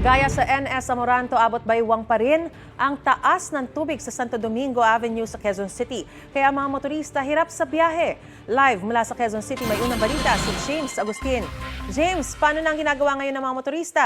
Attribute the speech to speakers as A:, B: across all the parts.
A: Gaya sa NS Amoranto, abot baywang pa rin ang taas ng tubig sa Santo Domingo Avenue sa Quezon City. Kaya mga motorista hirap sa biyahe. Live mula sa Quezon City, may unang balita si James Agustin. James, paano na ang ginagawa ngayon ng mga motorista?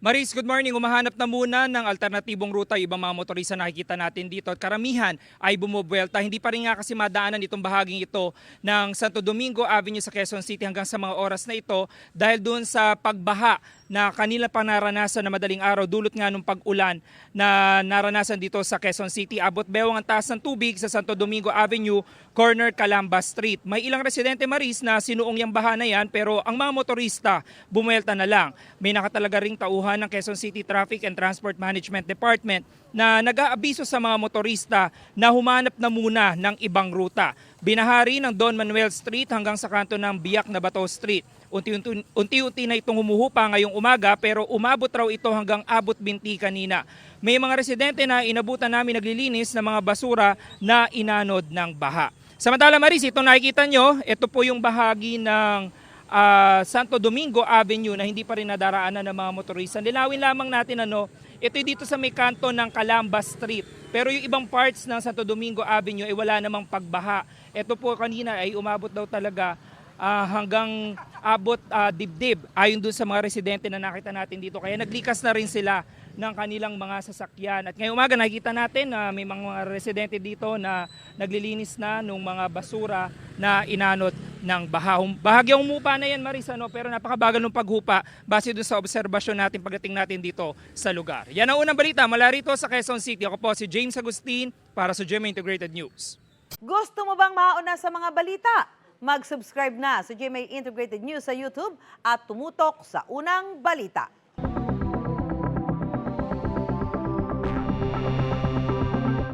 B: Maris, good morning. Umahanap na muna ng alternatibong ruta yung ibang mga motorista na nakikita natin dito. At karamihan ay bumubuelta. Hindi pa rin nga kasi madaanan itong bahaging ito ng Santo Domingo Avenue sa Quezon City hanggang sa mga oras na ito dahil doon sa pagbaha na kanila pa naranasan na madaling araw dulot nga ng pag-ulan na naranasan dito sa Quezon City. Abot bewang ang taas ng tubig sa Santo Domingo Avenue, corner Calamba Street. May ilang residente, Maris, na sinuong yung baha na yan pero ang mga motorista bumuelta na lang. May nakatalaga ring tauhan ng Quezon City Traffic and Transport Management Department na nag-aabiso sa mga motorista na humanap na muna ng ibang ruta. Binahari ng Don Manuel Street hanggang sa kanto ng Biak na Bato Street. Unti-unti na itong humuhupa ngayong umaga pero umabot raw ito hanggang abot binti kanina. May mga residente na inabutan namin naglilinis ng mga basura na inanod ng baha. Samantala, Maris, ito nakikita nyo, ito po yung bahagi ng Santo Domingo Avenue na hindi pa rin nadaraanan ng mga motorista. Linawin lamang natin ito dito sa may kanto ng Calamba Street. Pero yung ibang parts ng Santo Domingo Avenue ay wala namang pagbaha. Ito po kanina ay umabot daw talaga hanggang abot dibdib ayon dun sa mga residente na nakita natin dito. Kaya naglikas na rin sila ng kanilang mga sasakyan. At ngayong umaga nakikita natin na may mga residente dito na naglilinis na ng mga basura na inanod ng baha. Bahagyang umupa na yan, Maris, pero napakabagal ng paghupa base dun sa obserbasyon natin pagdating natin dito sa lugar. Yan ang unang balita mula rito sa Quezon City. Ako po si James Agustin para sa GMA Integrated News.
C: Gusto mo bang mauna sa mga balita? Mag-subscribe na sa GMA Integrated News sa YouTube at tumutok sa unang balita.